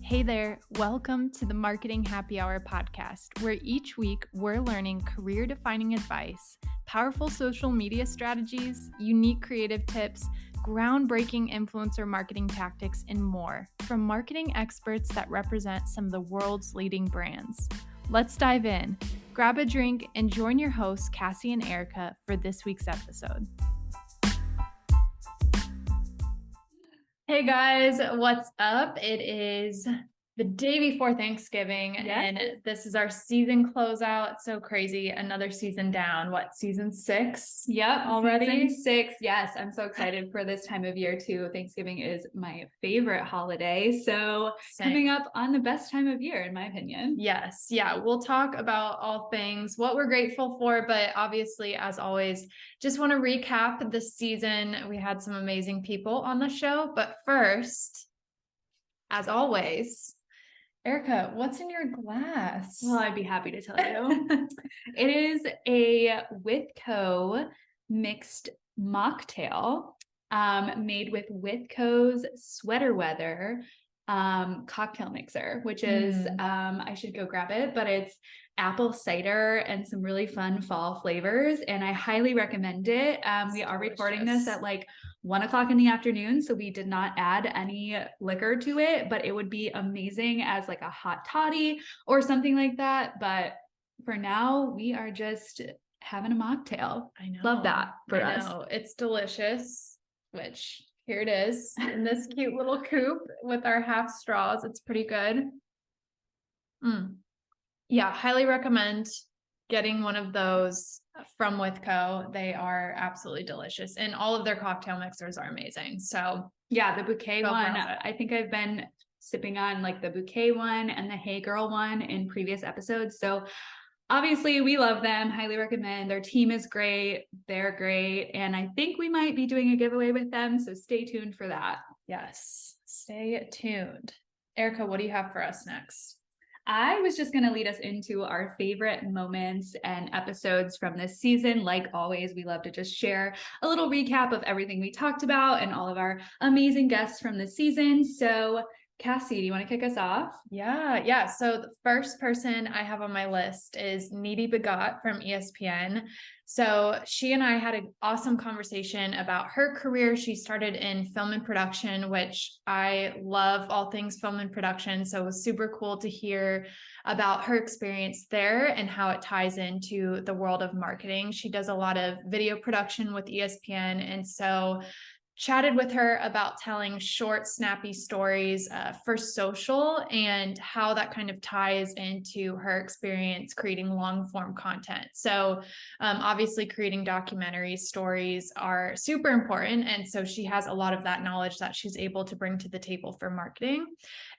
Hey there, welcome to the Marketing Happy Hour podcast, where each week we're learning career defining advice, powerful social media strategies, unique creative tips, groundbreaking influencer marketing tactics, and more from marketing experts that represent some of the world's leading brands. Let's dive in. Grab a drink and join your hosts, Cassie and Erica, for this week's episode. Hey guys, what's up? It is the day before Thanksgiving, and this is our season closeout. So crazy. Another season down. What, season 6? Yep, already? Season 6. Yes, I'm so excited for this time of year too. Thanksgiving is my favorite holiday. So coming up on the best time of year, in my opinion. Yes. Yeah. We'll talk about all things, what we're grateful for, but obviously, as always, just want to recap this season. We had some amazing people on the show, but first, as always, Erica, what's in your glass? Well, I'd be happy to tell you. It is a Withco mixed mocktail made with Withco's Sweater Weather cocktail mixer, which is, I should go grab it, but it's apple cider and some really fun fall flavors. And I highly recommend it. We are recording this at like 1:00 in the afternoon. So we did not add any liquor to it, but it would be amazing as like a hot toddy or something like that. But for now, we are just having a mocktail. I know. Love that for us. It's delicious, which here it is in this cute little coupe with our half straws. It's pretty good. Yeah, highly recommend getting one of those from Withco. They are absolutely delicious, and all of their cocktail mixers are amazing. So yeah, the bouquet one, I think I've been sipping on like the bouquet one and the Hey Girl one in previous episodes. So obviously we love them, highly recommend. Their team is great. They're great. And I think we might be doing a giveaway with them. So stay tuned for that. Yes, stay tuned. Erica, what do you have for us next? I was just going to lead us into our favorite moments and episodes from this season. Like always, we love to just share a little recap of everything we talked about and all of our amazing guests from this season. So Cassie, do you want to kick us off? Yeah. So the first person I have on my list is Needy Begot from ESPN. So she and I had an awesome conversation about her career. She started in film and production, which I love all things film and production. So it was super cool to hear about her experience there and how it ties into the world of marketing. She does a lot of video production with ESPN. And so chatted with her about telling short, snappy stories for social and how that kind of ties into her experience creating long form content. So obviously creating documentary stories are super important. And so she has a lot of that knowledge that she's able to bring to the table for marketing.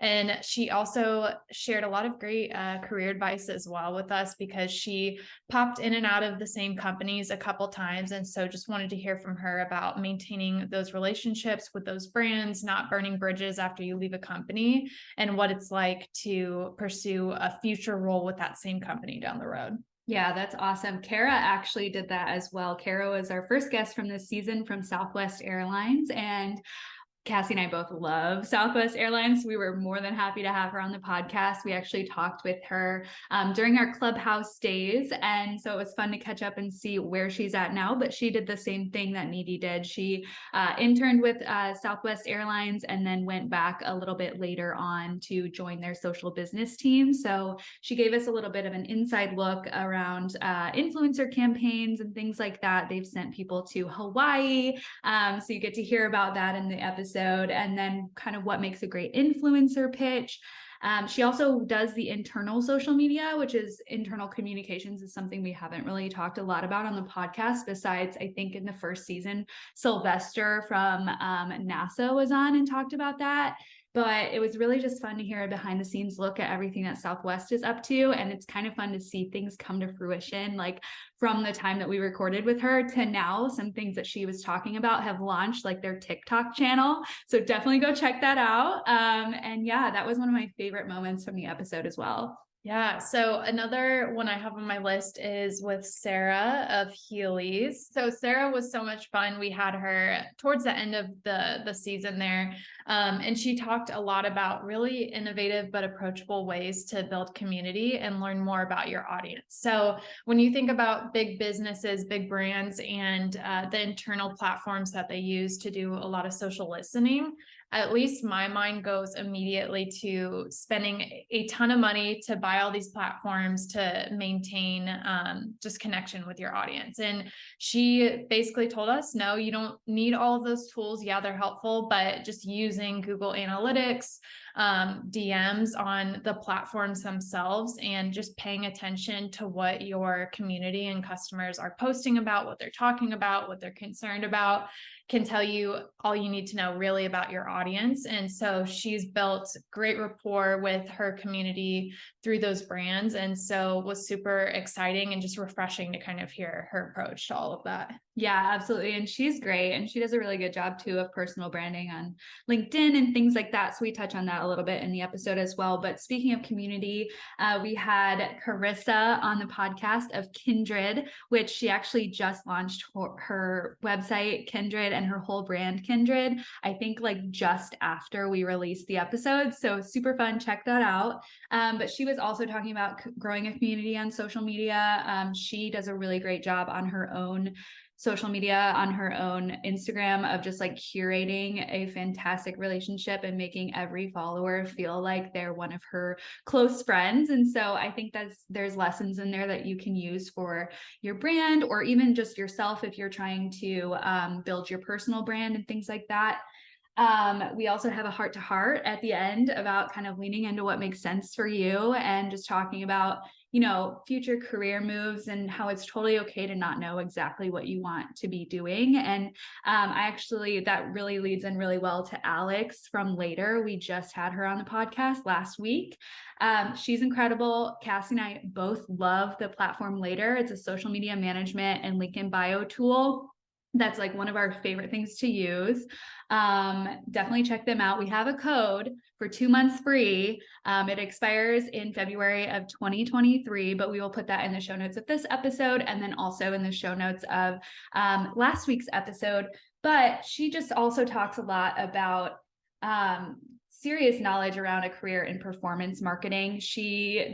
And she also shared a lot of great career advice as well with us, because she popped in and out of the same companies a couple times. And so just wanted to hear from her about maintaining those relationships with those brands, not burning bridges after you leave a company, and what it's like to pursue a future role with that same company down the road. Yeah, that's awesome. Kara actually did that as well. Kara was our first guest from this season from Southwest Airlines, and Cassie and I both love Southwest Airlines. We were more than happy to have her on the podcast. We actually talked with her during our Clubhouse days. And so it was fun to catch up and see where she's at now. But she did the same thing that Needy did. She interned with Southwest Airlines and then went back a little bit later on to join their social business team. So she gave us a little bit of an inside look around influencer campaigns and things like that. They've sent people to Hawaii. So you get to hear about that in the episode. And then kind of what makes a great influencer pitch. She also does the internal social media, which is internal communications, is something we haven't really talked a lot about on the podcast. Besides, I think in the first season, Sylvester from NASA was on and talked about that. But it was really just fun to hear a behind the scenes look at everything that Southwest is up to. And it's kind of fun to see things come to fruition, like from the time that we recorded with her to now. Some things that she was talking about have launched, like their TikTok channel. So definitely go check that out. And yeah, that was one of my favorite moments from the episode as well. Yeah. So another one I have on my list is with Sarah of Heelys. So Sarah was so much fun. We had her towards the end of the season there. And she talked a lot about really innovative but approachable ways to build community and learn more about your audience. So when you think about big businesses, big brands, and the internal platforms that they use to do a lot of social listening, at least my mind goes immediately to spending a ton of money to buy all these platforms to maintain just connection with your audience. And she basically told us, no, you don't need all of those tools. Yeah, they're helpful, but just using Google Analytics, DMs on the platforms themselves, and just paying attention to what your community and customers are posting about, what they're talking about, what they're concerned about, can tell you all you need to know really about your audience. And so she's built great rapport with her community through those brands. And so was super exciting and just refreshing to kind of hear her approach to all of that. Yeah, absolutely. And she's great. And she does a really good job too of personal branding on LinkedIn and things like that. So we touch on that a little bit in the episode as well. But speaking of community, we had Carissa on the podcast of Kindred, which she actually just launched her website, Kindred, and her whole brand, Kindred, I think like just after we released the episode. So super fun. Check that out. But she was also talking about growing a community on social media. She does a really great job on her own social media, on her own Instagram, of just like curating a fantastic relationship and making every follower feel like they're one of her close friends. And so I think there's lessons in there that you can use for your brand, or even just yourself if you're trying to build your personal brand and things like that. We also have a heart to heart at the end about kind of leaning into what makes sense for you, and just talking about, you know, future career moves and how it's totally okay to not know exactly what you want to be doing. And that really leads in really well to Alex from Later. We just had her on the podcast last week. She's incredible. Cassie and I both love the platform Later. It's a social media management and link in bio tool. That's like one of our favorite things to use. Definitely check them out. We have a code for 2 months free. It expires in February of 2023, but we will put that in the show notes of this episode, and then also in the show notes of last week's episode. But she just also talks a lot about serious knowledge around a career in performance marketing.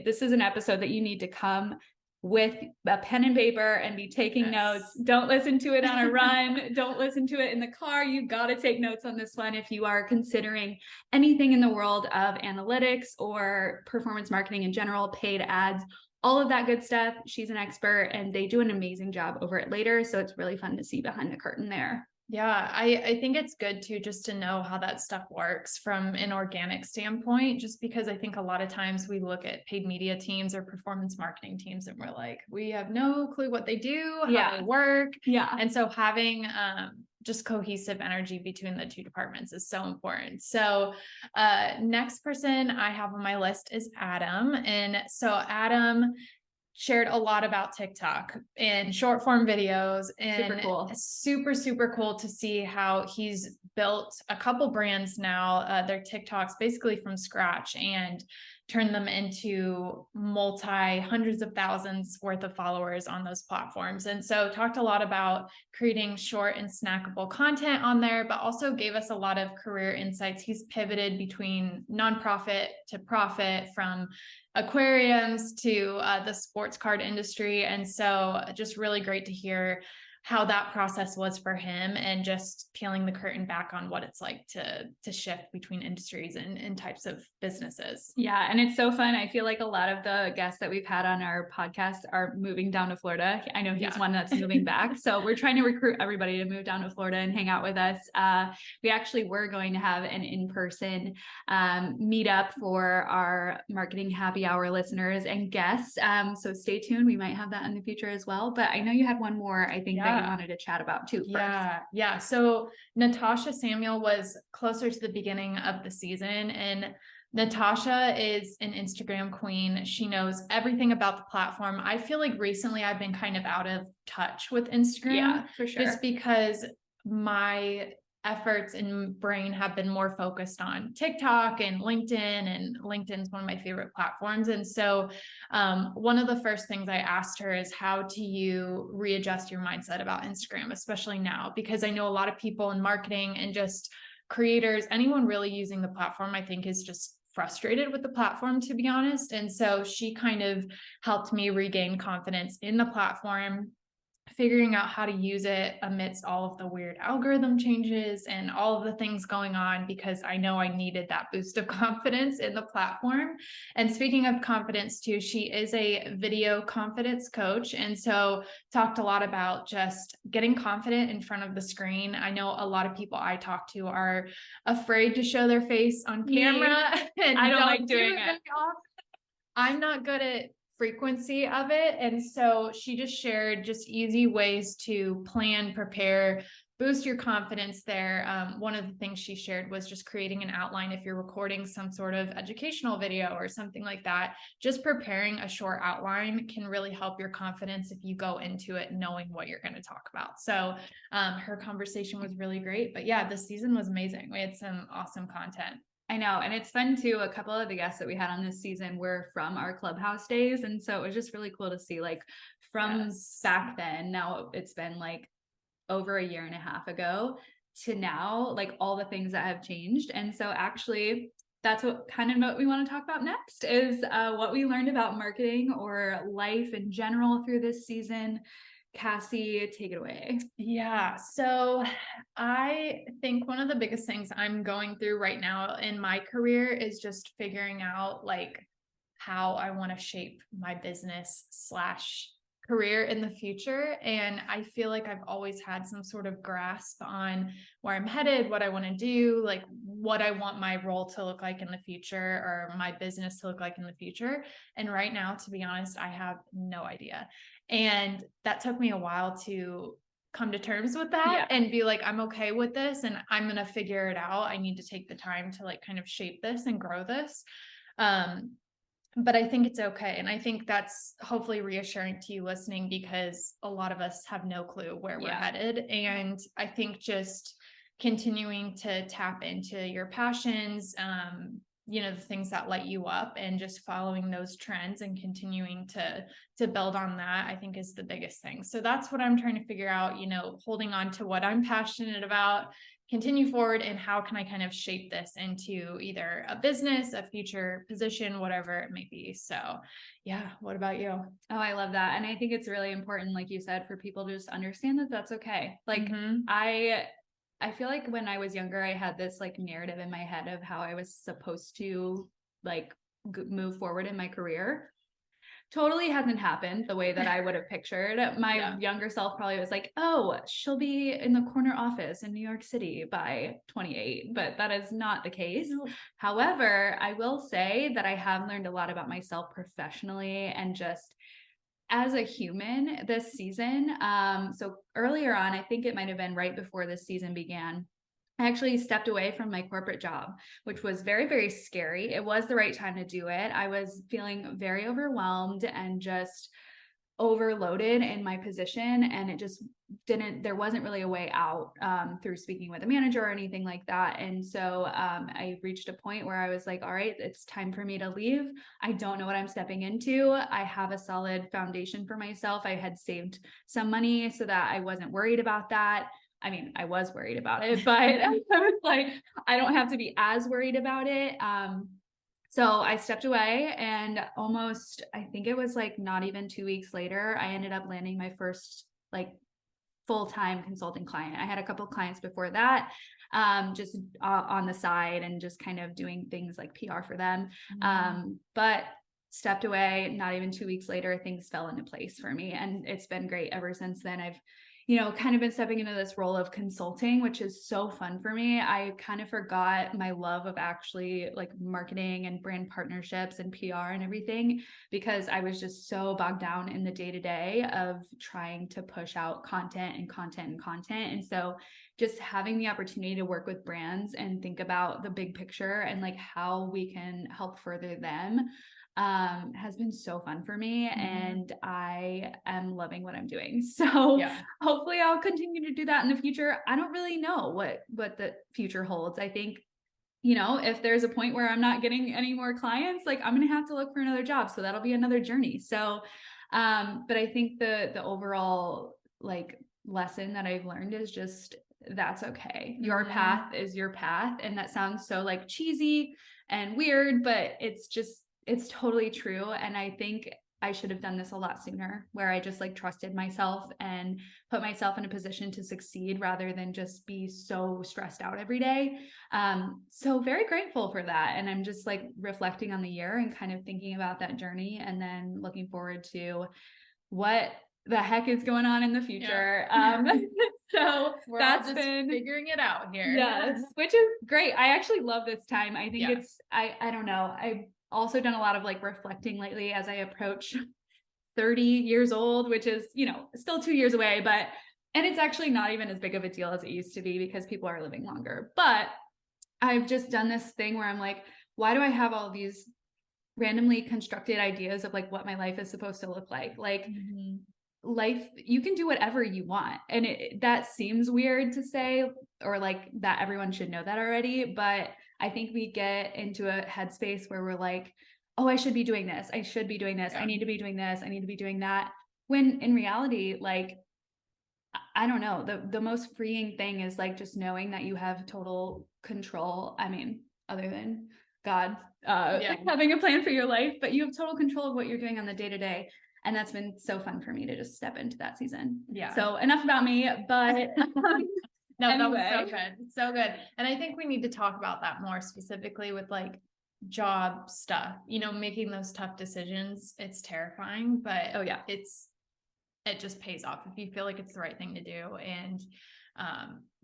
This is an episode that you need to come with a pen and paper and be taking notes. Don't listen to it on a run. Don't listen to it in the car. You got to take notes on this one if you are considering anything in the world of analytics or performance marketing in general, paid ads, all of that good stuff. She's an expert, and they do an amazing job over at Later. So it's really fun to see behind the curtain there. Yeah, I think it's good too, just to know how that stuff works from an organic standpoint, just because I think a lot of times we look at paid media teams or performance marketing teams and we're like, we have no clue what they do, how they work. Yeah. And so having just cohesive energy between the two departments is so important. So next person I have on my list is Adam. And so Adam shared a lot about TikTok and short form videos, and super cool to see how he's built a couple brands now, their TikToks basically from scratch, and turn them into hundreds of thousands worth of followers on those platforms. And so talked a lot about creating short and snackable content on there, but also gave us a lot of career insights. He's pivoted between nonprofit to profit, from aquariums to the sports card industry. And so just really great to hear how that process was for him, and just peeling the curtain back on what it's like to shift between industries and types of businesses. Yeah. And it's so fun. I feel like a lot of the guests that we've had on our podcast are moving down to Florida. I know he's one that's moving back. So we're trying to recruit everybody to move down to Florida and hang out with us. We actually were going to have an in-person meetup for our marketing happy hour listeners and guests. So stay tuned. We might have that in the future as well. But I know you had one more, I think, that you wanted to chat about too first. Yeah. So Natasha Samuel was closer to the beginning of the season, and Natasha is an Instagram queen. She knows everything about the platform. I feel like recently I've been kind of out of touch with Instagram. Yeah, for sure. Just because my efforts and brain have been more focused on TikTok and LinkedIn's one of my favorite platforms. And so one of the first things I asked her is, how do you readjust your mindset about Instagram, especially now? Because I know a lot of people in marketing and just creators, anyone really using the platform, I think is just frustrated with the platform, to be honest. And so she kind of helped me regain confidence in the platform, figuring out how to use it amidst all of the weird algorithm changes and all of the things going on, because I know I needed that boost of confidence in the platform. And speaking of confidence too, she is a video confidence coach. And so talked a lot about just getting confident in front of the screen. I know a lot of people I talk to are afraid to show their face on camera. And I don't like do doing it it. very often. I'm not good at frequency of it. And so she just shared just easy ways to plan, prepare, boost your confidence there. One of the things she shared was just creating an outline. If you're recording some sort of educational video or something like that, just preparing a short outline can really help your confidence if you go into it knowing what you're going to talk about. So her conversation was really great. But yeah, this season was amazing. We had some awesome content. I know. And it's fun too. A couple of the guests that we had on this season were from our Clubhouse days. And so it was just really cool to see, like, from back then, now it's been like over a year and a half ago to now, like all the things that have changed. And so actually that's what we want to talk about next is what we learned about marketing or life in general through this season. Cassie, take it away. Yeah. So I think one of the biggest things I'm going through right now in my career is just figuring out like how I want to shape my business slash career in the future. And I feel like I've always had some sort of grasp on where I'm headed, what I want to do, like what I want my role to look like in the future or my business to look like in the future. And right now, to be honest, I have no idea. And that took me a while to come to terms with that and be like, I'm okay with this and I'm going to figure it out. I need to take the time to like kind of shape this and grow this. But I think it's okay. And I think that's hopefully reassuring to you listening, because a lot of us have no clue where we're headed. And I think just continuing to tap into your passions, the things that light you up, and just following those trends and continuing to build on that, I think is the biggest thing. So that's what I'm trying to figure out, holding on to what I'm passionate about, continue forward, and how can I kind of shape this into either a business, a future position, whatever it may be. So yeah, what about you? Oh, I love that. And I think it's really important, like you said, for people to just understand that that's okay. Like I feel like when I was younger, I had this like narrative in my head of how I was supposed to like move forward in my career. Totally hasn't happened the way that I would have pictured. My younger self probably was like, oh, she'll be in the corner office in New York City by 28, but that is not the case. No. However, I will say that I have learned a lot about myself professionally and just as a human this season. So earlier on, I think it might have been right before this season began, I actually stepped away from my corporate job, which was very, very scary. It was the right time to do it. I was feeling very overwhelmed and just overloaded in my position, and it just there wasn't really a way out through speaking with a manager or anything like that. And so I reached a point where I was like, all right, it's time for me to leave. I don't know what I'm stepping into. I have a solid foundation for myself. I had saved some money so that I wasn't worried about that. I mean, I was worried about it, but I was like, I don't have to be as worried about it. So I stepped away, and almost, I think it was like not even 2 weeks later, I ended up landing my first like full-time consulting client. I had a couple of clients before that, just on the side and just kind of doing things like PR for them. But stepped away, not even 2 weeks later, things fell into place for me. And it's been great ever since then. I've kind of been stepping into this role of consulting, which is so fun for me. I kind of forgot my love of actually like marketing and brand partnerships and PR and everything, because I was just so bogged down in the day-to-day of trying to push out content and content and content. And so just having the opportunity to work with brands and think about the big picture and like how we can help further them has been so fun for me, and I am loving what I'm doing. So hopefully I'll continue to do that in the future. I don't really know what the future holds. I think, you know, if there's a point where I'm not getting any more clients, like I'm going to have to look for another job. So that'll be another journey. So, but I think the overall like lesson that I've learned is just, that's okay. Your path is your path. And that sounds so like cheesy and weird, but it's totally true. And I think I should have done this a lot sooner, where I just like trusted myself and put myself in a position to succeed rather than just be so stressed out every day. So very grateful for that. And I'm just like reflecting on the year and kind of thinking about that journey, and then looking forward to what the heck is going on in the future. So that's been figuring it out here. Yes, which is great. I actually love this time. I think I don't know. I've also done a lot of like reflecting lately as I approach 30 years old, which is, you know, still 2 years away, and it's actually not even as big of a deal as it used to be because people are living longer. But I've just done this thing where I'm like, why do I have all these randomly constructed ideas of like what my life is supposed to look like? Like, life, you can do whatever you want, and that seems weird to say, or like that everyone should know that already, but I think we get into a headspace where we're like, oh, I should be doing this, I should be doing this, I need to be doing this, I need to be doing that, when in reality, like, I don't know, the most freeing thing is like just knowing that you have total control. I mean, other than God having a plan for your life, but you have total control of what you're doing on the day-to-day. And that's been so fun for me to just step into that season. Yeah. So enough about me, but no, anyway. That was so good. So good. And I think we need to talk about that more specifically with like job stuff, you know, making those tough decisions. It's terrifying, but it just pays off if you feel like it's the right thing to do. And,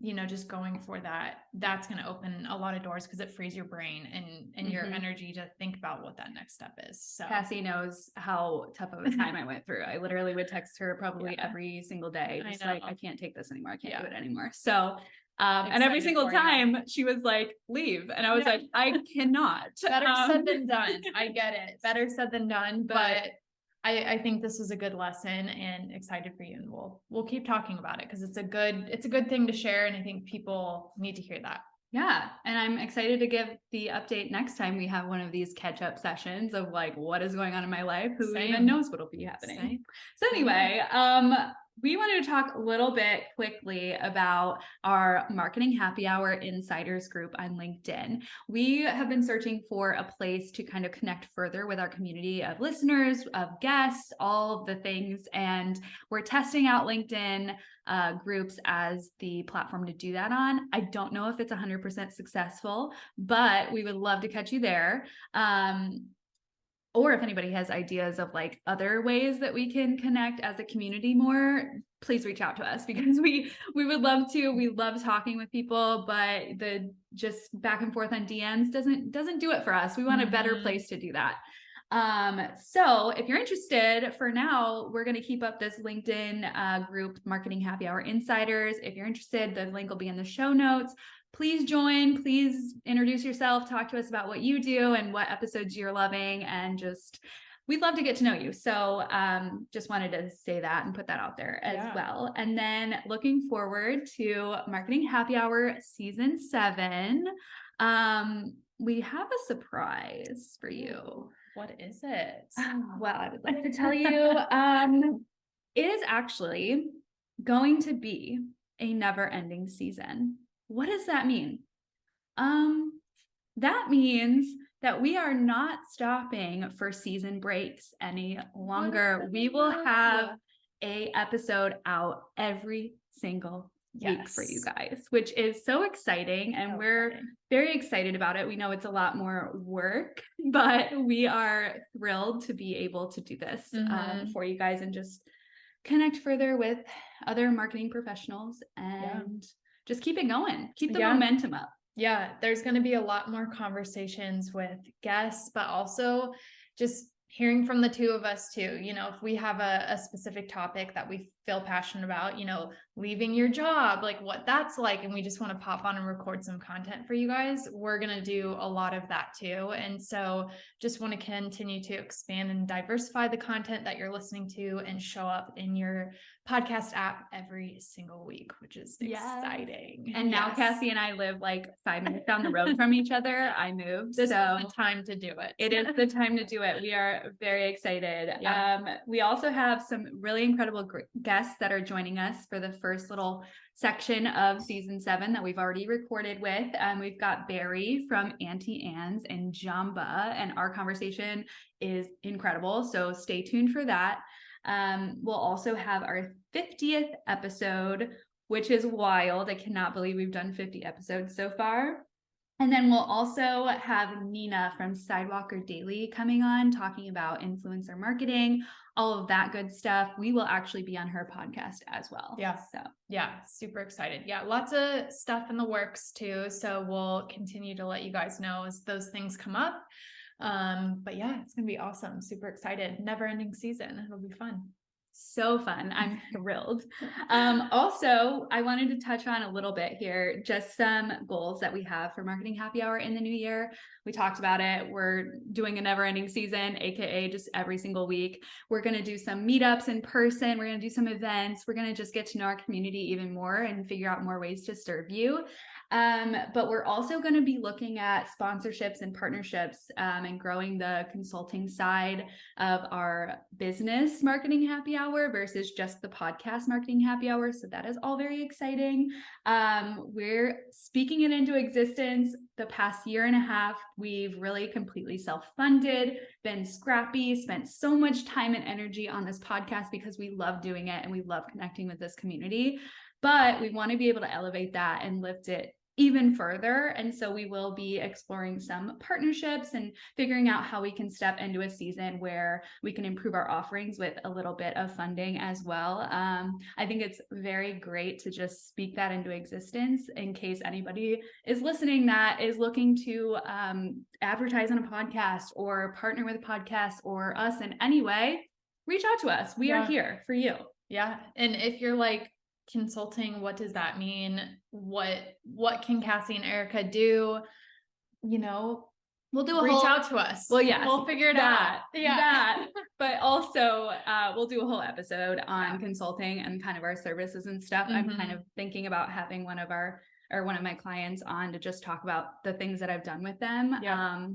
you know, just going for that, that's going to open a lot of doors because it frees your brain and your energy to think about what that next step is. So Cassie knows how tough of a time I went through. I literally would text her probably every single day. Just like, I can't take this anymore. I can't do it anymore. So, and every single time she was like, leave. And I was like, I cannot. Better said than done. I get it. Better said than done. But I think this is a good lesson, and excited for you, and we'll keep talking about it because it's a good thing to share, and I think people need to hear that. Yeah. And I'm excited to give the update next time we have one of these catch-up sessions of like what is going on in my life, who even knows what'll be happening. So anyway, we wanted to talk a little bit quickly about our Marketing Happy Hour Insiders group on LinkedIn. We have been searching for a place to kind of connect further with our community of listeners, of guests, all of the things. And we're testing out LinkedIn groups as the platform to do that on. I don't know if it's 100% successful, but we would love to catch you there. Or if anybody has ideas of like other ways that we can connect as a community more, please reach out to us, because we would love to. We love talking with people, but the just back and forth on DMs doesn't do it for us. We want a better place to do that. So if you're interested, for now, we're going to keep up this LinkedIn group, Marketing Happy Hour Insiders. If you're interested, the link will be in the show notes. Please join, please introduce yourself, talk to us about what you do and what episodes you're loving, and just, we'd love to get to know you. So just wanted to say that and put that out there as well. And then looking forward to Marketing Happy Hour Season 7. We have a surprise for you. What is it? Well, I would like to tell you, it is actually going to be a never-ending season. What does that mean? That means that we are not stopping for season breaks any longer. We will have an episode out every single week for you guys, which is so exciting, and we're very excited about it. We know it's a lot more work, but we are thrilled to be able to do this for you guys and just connect further with other marketing professionals and just keep it going, keep the momentum up. Yeah, there's going to be a lot more conversations with guests, but also just hearing from the two of us too. You know, if we have a specific topic that we feel passionate about, leaving your job, like what that's like. And we just want to pop on and record some content for you guys. We're going to do a lot of that too. And so just want to continue to expand and diversify the content that you're listening to and show up in your podcast app every single week, which is exciting. And now Cassie and I live like 5 minutes down the road from each other. I moved. This is the time to do it. It is the time to do it. We are very excited. Yeah. We also have some really incredible guests that are joining us for the first little section of season 7 that we've already recorded with. We've got Barry from Auntie Anne's and Jamba, and our conversation is incredible. So stay tuned for that. We'll also have our 50th episode, which is wild. I cannot believe we've done 50 episodes so far. And then we'll also have Nina from Sidewalker Daily coming on, talking about influencer marketing, all of that good stuff. We will actually be on her podcast as well. Yeah. So yeah, super excited. Yeah. Lots of stuff in the works too. So we'll continue to let you guys know as those things come up. But yeah, it's going to be awesome. Super excited. Never ending season. It'll be fun. So fun. I'm thrilled. Also, I wanted to touch on a little bit here, just some goals that we have for Marketing Happy Hour in the new year. We talked about it. We're doing a never ending season, AKA just every single week. We're going to do some meetups in person. We're going to do some events. We're going to just get to know our community even more and figure out more ways to serve you. But we're also going to be looking at sponsorships and partnerships, and growing the consulting side of our business Marketing Happy Hour versus just the podcast Marketing Happy Hour. So that is all very exciting. We're speaking it into existence. The past year and a half, we've really completely self-funded, been scrappy, spent so much time and energy on this podcast because we love doing it and we love connecting with this community. But we want to be able to elevate that and lift it even further. And so we will be exploring some partnerships and figuring out how we can step into a season where we can improve our offerings with a little bit of funding as well. I think it's very great to just speak that into existence in case anybody is listening that is looking to advertise on a podcast or partner with a podcast or us in any way. Reach out to us. We are here for you. Yeah. And if you're like, consulting, what does that mean? What can Cassie and Erica do? We'll do reach out to us. Well, yeah, we'll figure it out. Yeah. But also, we'll do a whole episode on consulting and kind of our services and stuff. Mm-hmm. I'm kind of thinking about having one of my clients on to just talk about the things that I've done with them. Yeah.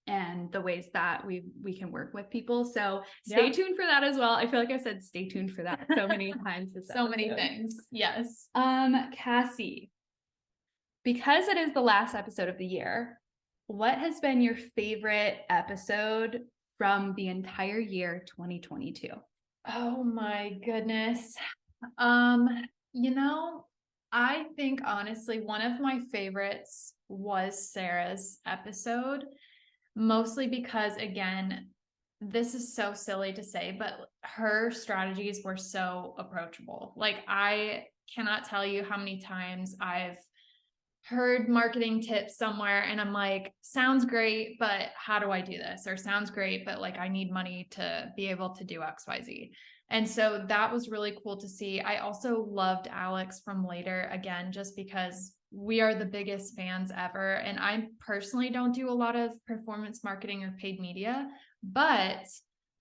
And the ways that we can work with people. So stay tuned for that as well. I feel like I said stay tuned for that so many times. So many things. Yes. Cassie, because it is the last episode of the year, what has been your favorite episode from the entire year 2022? Oh my goodness. I think honestly, one of my favorites was Sarah's episode. Mostly because, again, this is so silly to say, but her strategies were so approachable. Like, I cannot tell you how many times I've heard marketing tips somewhere and I'm like, sounds great, but how do I do this? Or sounds great, but like, I need money to be able to do XYZ. And so that was really cool to see. I also loved Alex from Later, again, just because we are the biggest fans ever. And I personally don't do a lot of performance marketing or paid media, but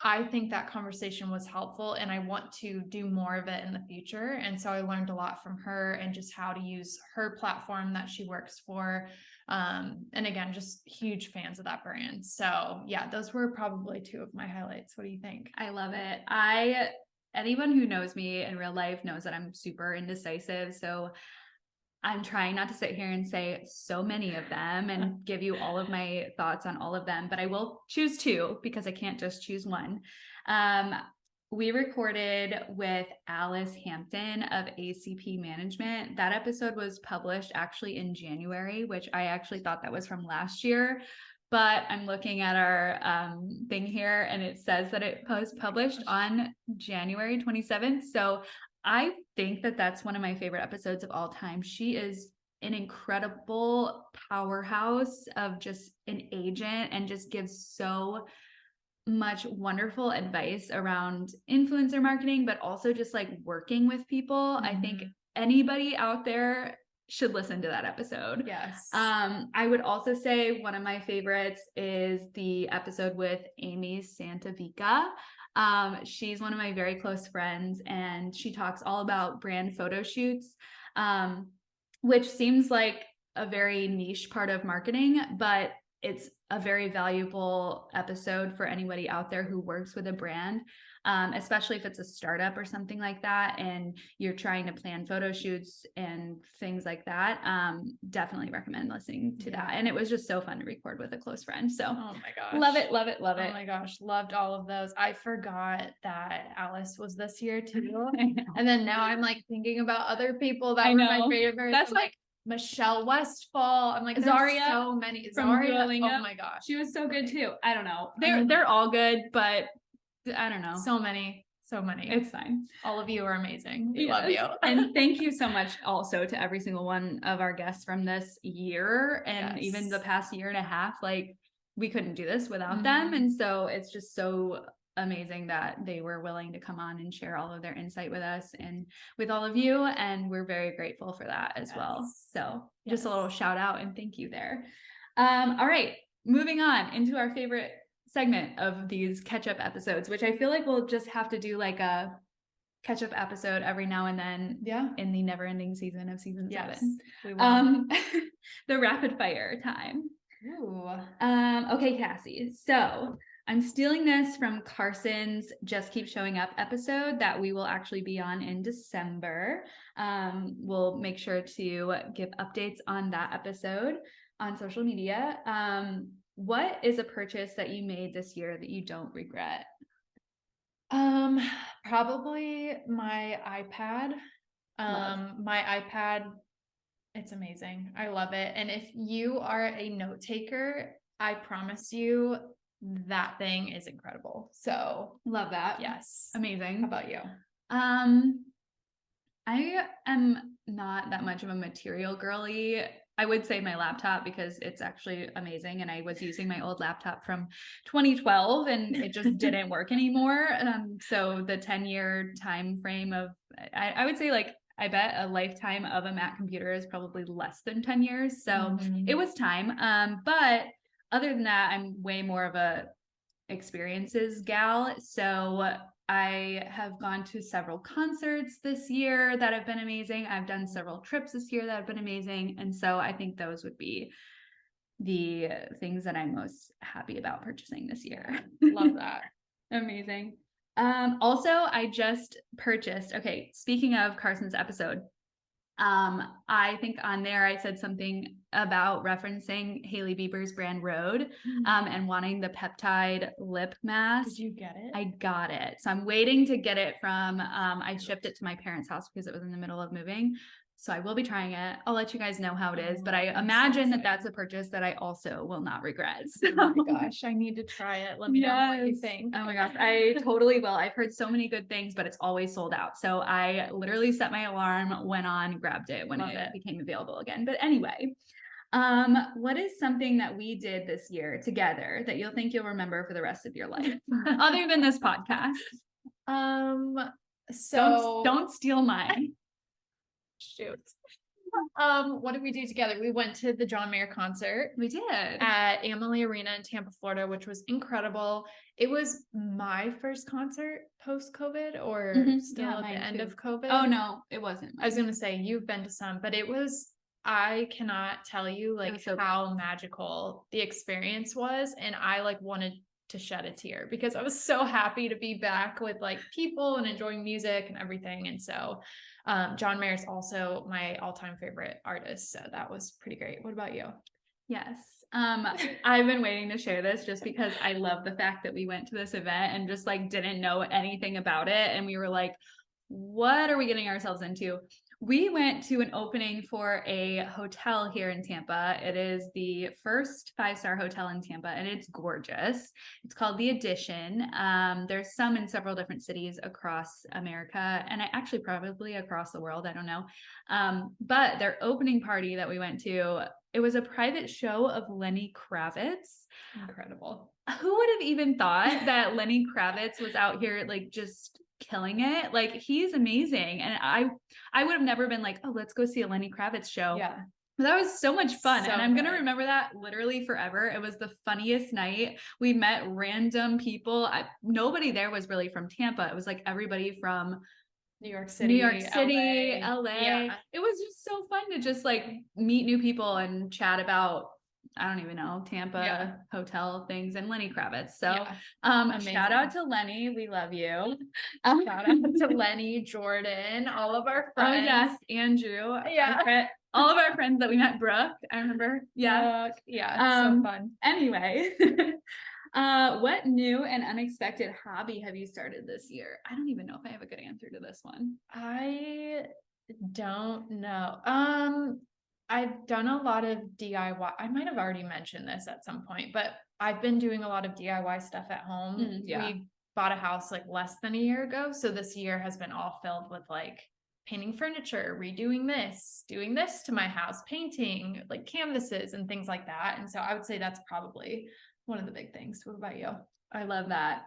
I think that conversation was helpful and I want to do more of it in the future. And so I learned a lot from her and just how to use her platform that she works for. And again, just huge fans of that brand. So yeah, those were probably 2 of my highlights. What do you think? I love it. Anyone who knows me in real life knows that I'm super indecisive. So I'm trying not to sit here and say so many of them and give you all of my thoughts on all of them, but I will choose 2 because I can't just choose one. We recorded with Alice Hampton of ACP Management. That episode was published actually in January, which I actually thought that was from last year, but I'm looking at our thing here and it says that it was published on January 27th. So I think that that's one of my favorite episodes of all time. She is an incredible powerhouse of just an agent and just gives so much wonderful advice around influencer marketing, but also just like working with people. I think anybody out there should listen to that episode. Yes. I would also say one of my favorites is the episode with Amy Santavica. She's one of my very close friends, and she talks all about brand photo shoots, which seems like a very niche part of marketing, but it's a very valuable episode for anybody out there who works with a brand, especially if it's a startup or something like that, and you're trying to plan photo shoots and things like that. Definitely recommend listening to that. And it was just so fun to record with a close friend. So, oh my gosh, love it, love it, love it. Oh my gosh, loved all of those. I forgot that Alice was this year too. And then now I'm like thinking about other people that were my favorites. That's like Michelle Westfall. I'm like, Zaria, so many. from Zaria, Duolingo. oh my gosh, she was so good too. I don't know. They're all good, but I don't know. So many. It's fine. All of you are amazing. We love you. And thank you so much also to every single one of our guests from this year and even the past year and a half. Like, we couldn't do this without them. And so it's just so amazing that they were willing to come on and share all of their insight with us and with all of you. And we're very grateful for that as well. So just a little shout out and thank you there. All right, moving on into our favorite segment of these catch-up episodes, which I feel like we'll just have to do like a catch-up episode every now and then in the never-ending season of season 7. We will. The rapid fire time. Ooh. Okay, Cassie. So I'm stealing this from Carson's Just Keep Showing Up episode that we will actually be on in December. We'll make sure to give updates on that episode on social media. What is a purchase that you made this year that you don't regret? Probably my iPad. My iPad, it's amazing. I love it. And if you are a note taker, I promise you that thing is incredible. So love that. Yes. Amazing. How about you? I am not that much of a material girly. I would say my laptop because it's actually amazing. And I was using my old laptop from 2012 and it just didn't work anymore. So the 10-year time frame of, I would say like, I bet a lifetime of a Mac computer is probably less than 10 years. So it was time. But other than that, I'm way more of a experiences gal. So I have gone to several concerts this year that have been amazing. I've done several trips this year that have been amazing. And so I think those would be the things that I'm most happy about purchasing this year. Love that. Amazing. Also, I just purchased, okay, speaking of Carson's episode, I think on there I said something about referencing Hailey Bieber's brand Rhode, and wanting the peptide lip mask. Did you get it? I got it. So I'm waiting to get it from, I shipped it to my parents' house because it was in the middle of moving. So I will be trying it. I'll let you guys know how it is, but I imagine that that's a purchase that I also will not regret. So. Oh my gosh, I need to try it. Let me know what you think. Oh my gosh, I totally will. I've heard so many good things, but it's always sold out. So I literally set my alarm, went on, grabbed it when it became available again. But anyway, what is something that we did this year together that you'll think you'll remember for the rest of your life, other than this podcast? So don't steal mine. Shoot. What did we do together? We went to the John Mayer concert. We did at Amalie Arena in Tampa, Florida, which was incredible. It was my first concert post-COVID or still at the end of COVID. Oh no, it wasn't. I was going to say you've been to some, but it was, I cannot tell you like how magical the experience was. And I like wanted to shed a tear because I was so happy to be back with like people and enjoying music and everything. And so John Mayer is also my all-time favorite artist. So that was pretty great. What about you? Yes. I've been waiting to share this just because I love the fact that we went to this event and just like didn't know anything about it. And we were like, what are we getting ourselves into? We went to an opening for a hotel here in Tampa. It is the first 5-star hotel in Tampa, and it's gorgeous. It's called The Edition. There's some in several different cities across America, and actually probably across the world. I don't know. But their opening party that we went to It was a private show of Lenny Kravitz. Incredible. Who would have even thought that Lenny Kravitz was out here like just killing it? Like he's amazing. And I would have never been like, oh, let's go see a Lenny Kravitz show. Yeah. But that was so much fun. So and I'm going to good. remember that literally forever. It was the funniest night. We met random people. Nobody there was really from Tampa. It was like everybody from New York City, LA. Yeah. It was just so fun to just like meet new people and chat about, I don't even know, Tampa hotel things and Lenny Kravitz. So shout out to Lenny. We love you. Shout out to Lenny, Jordan, all of our friends. Oh yes, Andrew. Yeah. All of our friends that we met. Brooke, I remember. Yeah. So fun. Anyway. What new and unexpected hobby have you started this year? I don't even know if I have a good answer to this one. I don't know. I've done a lot of DIY. I might have already mentioned this at some point, but I've been doing a lot of DIY stuff at home. We bought a house like less than a year ago. So this year has been all filled with like painting furniture, redoing this, doing this to my house, painting like canvases and things like that. And so I would say that's probably one of the big things. What about you? I love that.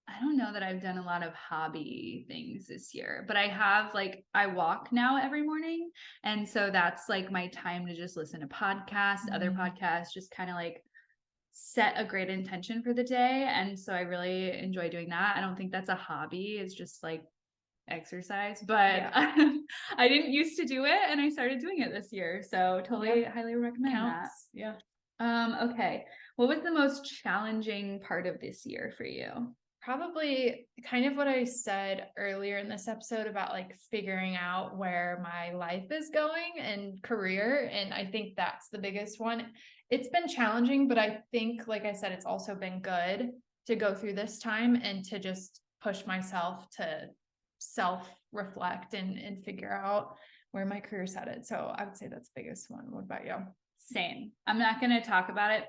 I don't know that I've done a lot of hobby things this year, but I have like, I walk now every morning. And so that's like my time to just listen to podcasts, other podcasts, just kind of like set a great intention for the day. And so I really enjoy doing that. I don't think that's a hobby. It's just like exercise, but I didn't used to do it and I started doing it this year. So totally highly recommend that. Yeah. Okay. What was the most challenging part of this year for you? Probably kind of what I said earlier in this episode about like figuring out where my life is going and career. And I think that's the biggest one. It's been challenging, but I think, like I said, it's also been good to go through this time and to just push myself to self-reflect and figure out where my career's headed. So I would say that's the biggest one. What about you? Same. I'm not going to talk about it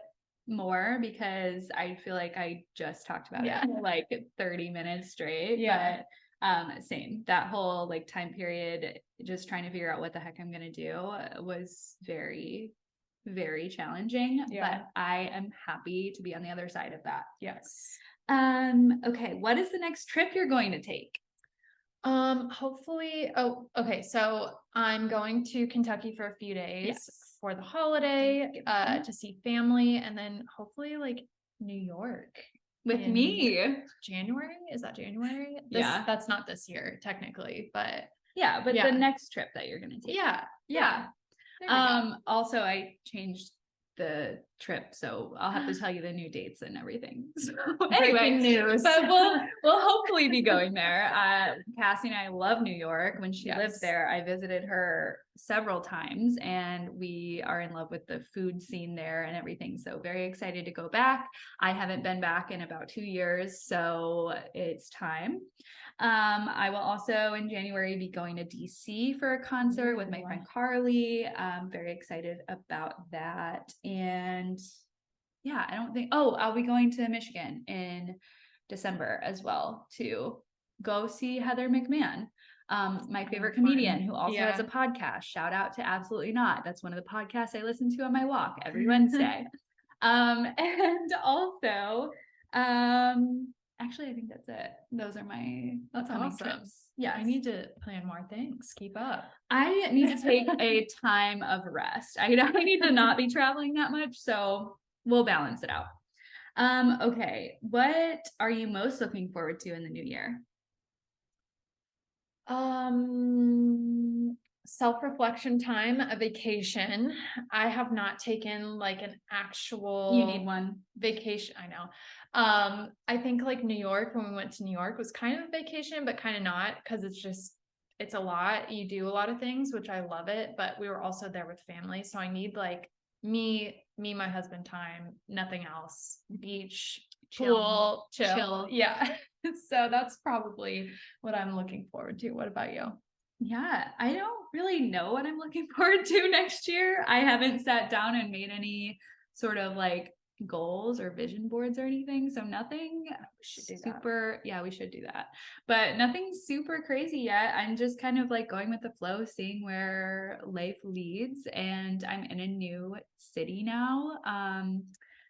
more because I feel like I just talked about it for like 30 minutes straight. But same. That whole like time period, just trying to figure out what the heck I'm going to do was very, very challenging. But I am happy to be on the other side of that. Yes. Okay. What is the next trip you're going to take? Hopefully, so I'm going to Kentucky for a few days for the holiday, to see family, and then hopefully like New York with me. January? Is that January? That's not this year technically, but the next trip that you're gonna take. Also I changed the trip, so I'll have to tell you the new dates and everything. So anyway, news. But we'll hopefully be going there. Cassie and I love New York. When she lived there, I visited her several times and we are in love with the food scene there and everything. So very excited to go back. I haven't been back in about 2 years, so it's time. I will also in January be going to DC for a concert with my friend Carly. I'm very excited about that. And I don't think, I'll be going to Michigan in December as well to go see Heather McMahon, my favorite comedian who also has a podcast. Shout out to Absolutely Not. That's one of the podcasts I listen to on my walk every Wednesday. And also, actually, I think that's it. Those are my upcoming trips. Yeah, I need to plan more things. Keep up. I need to take a time of rest. I need to not be traveling that much, so we'll balance it out. Okay, what are you most looking forward to in the new year? Self-reflection time, a vacation. I have not taken like an actual You need one vacation. I know. I think like New York, when we went to New York, was kind of a vacation, but kind of not, because it's a lot. You do a lot of things, which I love it, but we were also there with family. So I need like me, my husband time, nothing else. Beach, pool, chill. Yeah. So that's probably what I'm looking forward to. What about you? Yeah, I don't really know what I'm looking forward to next year. I haven't sat down and made any sort of like goals or vision boards or anything. So nothing super, yeah, we should do that. But nothing super crazy yet. I'm just kind of like going with the flow, seeing where life leads. And I'm in a new city now.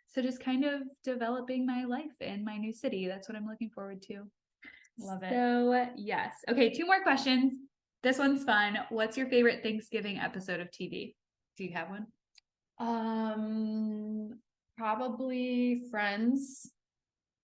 So just kind of developing my life in my new city. That's what I'm looking forward to. Love it. So yes. Okay, 2 more questions. This one's fun. What's your favorite Thanksgiving episode of TV? Do you have one? Probably Friends.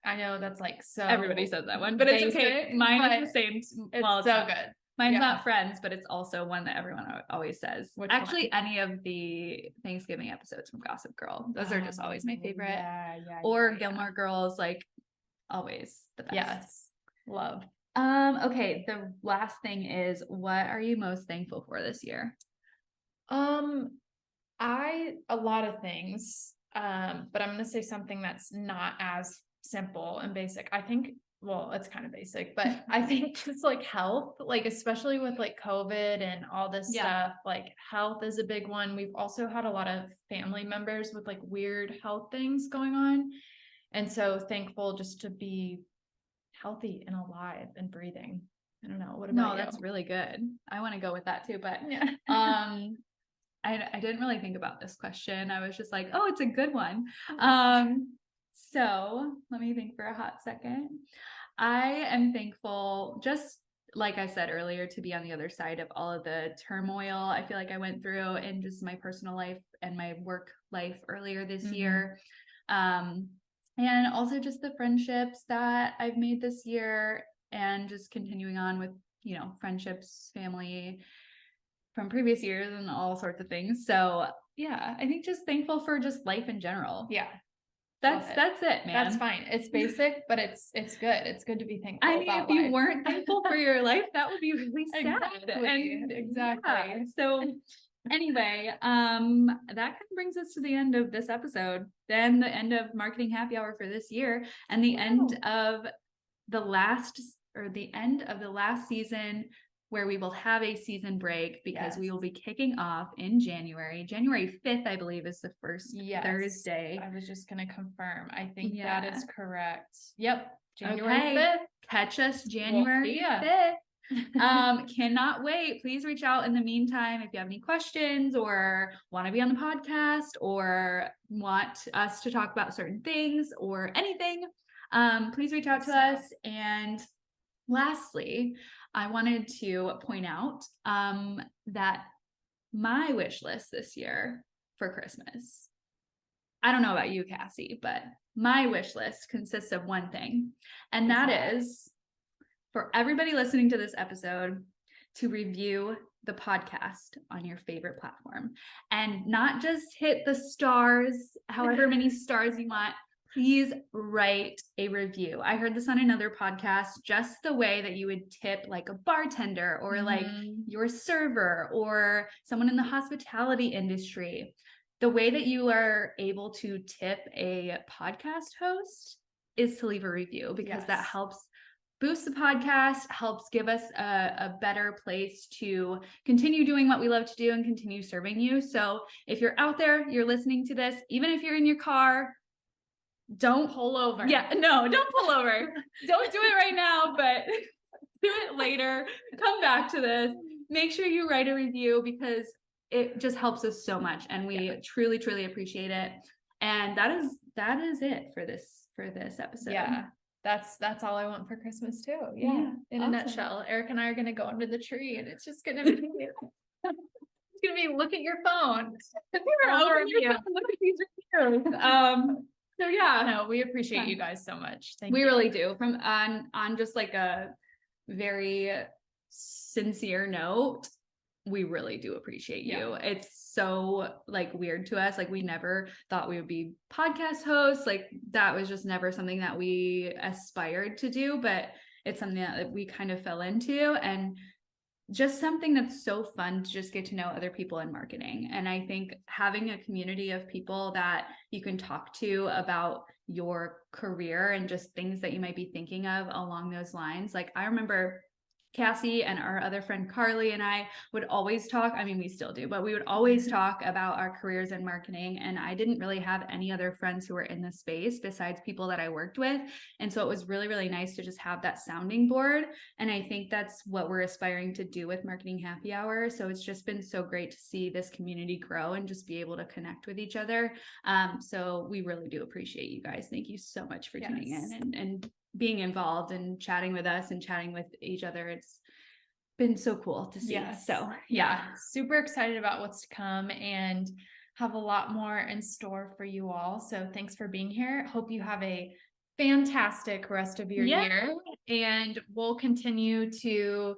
I know that's like so everybody says that one, but it's okay. Mine is the same. Well, it's so good. Mine's not Friends, but it's also one that everyone always says. Which Actually, one? any of the Thanksgiving episodes from Gossip Girl. Those are just always my favorite. Yeah. Or Gilmore Girls, like always the best. Yes. Love. Okay. The last thing is, what are you most thankful for this year? A lot of things. But I'm gonna say something that's not as simple and basic. I think, well, it's kind of basic, but I think it's like health, like especially with like COVID and all this stuff, like health is a big one. We've also had a lot of family members with like weird health things going on. And so thankful just to be healthy and alive and breathing. I don't know. What about you? That's really good. I want to go with that too, but yeah. I didn't really think about this question. I was just like, oh, it's a good one. So let me think for a hot second. I am thankful, just like I said earlier, to be on the other side of all of the turmoil I feel like I went through in just my personal life and my work life earlier this year. And also just the friendships that I've made this year, and just continuing on with, friendships, family from previous years and all sorts of things. So yeah, I think just thankful for just life in general. Yeah. That's it, man. That's fine. It's basic, but it's good. It's good to be thankful. I mean, if you weren't thankful for your life, that would be really sad. Exactly. Yeah. So anyway, that kind of brings us to the end of this episode, then the end of Marketing Happy Hour for this year, and the end of the last season, where we will have a season break, because we will be kicking off in January. January 5th, I believe, is the first Thursday. I was just going to confirm. I think that is correct. Yep. January 5th. Catch us January 5th. Cannot wait. Please reach out in the meantime if you have any questions or want to be on the podcast or want us to talk about certain things or anything. Please reach out to us. And lastly, I wanted to point out that my wish list this year for Christmas, I don't know about you, Cassie, but my wish list consists of one thing, and that is for everybody listening to this episode to review the podcast on your favorite platform, and not just hit the stars, however many stars you want. Please write a review. I heard this on another podcast, just the way that you would tip like a bartender or like your server or someone in the hospitality industry. The way that you are able to tip a podcast host is to leave a review, because that helps boost the podcast, helps give us a better place to continue doing what we love to do and continue serving you. So if you're out there, you're listening to this, even if you're in your car, don't pull over. Yeah, no, don't pull over. Don't do it right now, but do it later. Come back to this. Make sure you write a review, because it just helps us so much, and we truly, truly appreciate it. And that is it for this episode. Yeah. That's all I want for Christmas too. Yeah. In a nutshell, Eric and I are going to go under the tree, and it's just going to be it's going to be look at your phone. Look at these reviews. So yeah, no, we appreciate you guys so much. Thank you. We really do. From on just like a very sincere note, we really do appreciate you. It's so like weird to us. Like we never thought we would be podcast hosts. Like that was just never something that we aspired to do, but it's something that we kind of fell into, and just something that's so fun to just get to know other people in marketing. And I think having a community of people that you can talk to about your career and just things that you might be thinking of along those lines. Like I remember Cassie and our other friend Carly and I would always talk. I mean, we still do, but we would always talk about our careers in marketing. And I didn't really have any other friends who were in the space besides people that I worked with. And so it was really, really nice to just have that sounding board. And I think that's what we're aspiring to do with Marketing Happy Hour. So it's just been so great to see this community grow and just be able to connect with each other. So we really do appreciate you guys. Thank you so much for tuning in and being involved and chatting with us and chatting with each other. It's been so cool to see. So yeah, super excited about what's to come and have a lot more in store for you all. So thanks for being here. Hope you have a fantastic rest of your year, and we'll continue to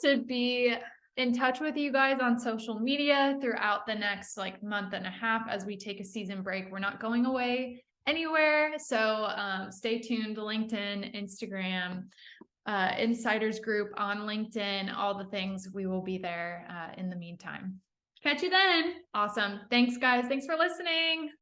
to be in touch with you guys on social media throughout the next like month and a half as we take a season break. We're not going away anywhere. So stay tuned to LinkedIn, Instagram, Insiders Group on LinkedIn, all the things. We will be there in the meantime. Catch you then. Awesome. Thanks, guys. Thanks for listening.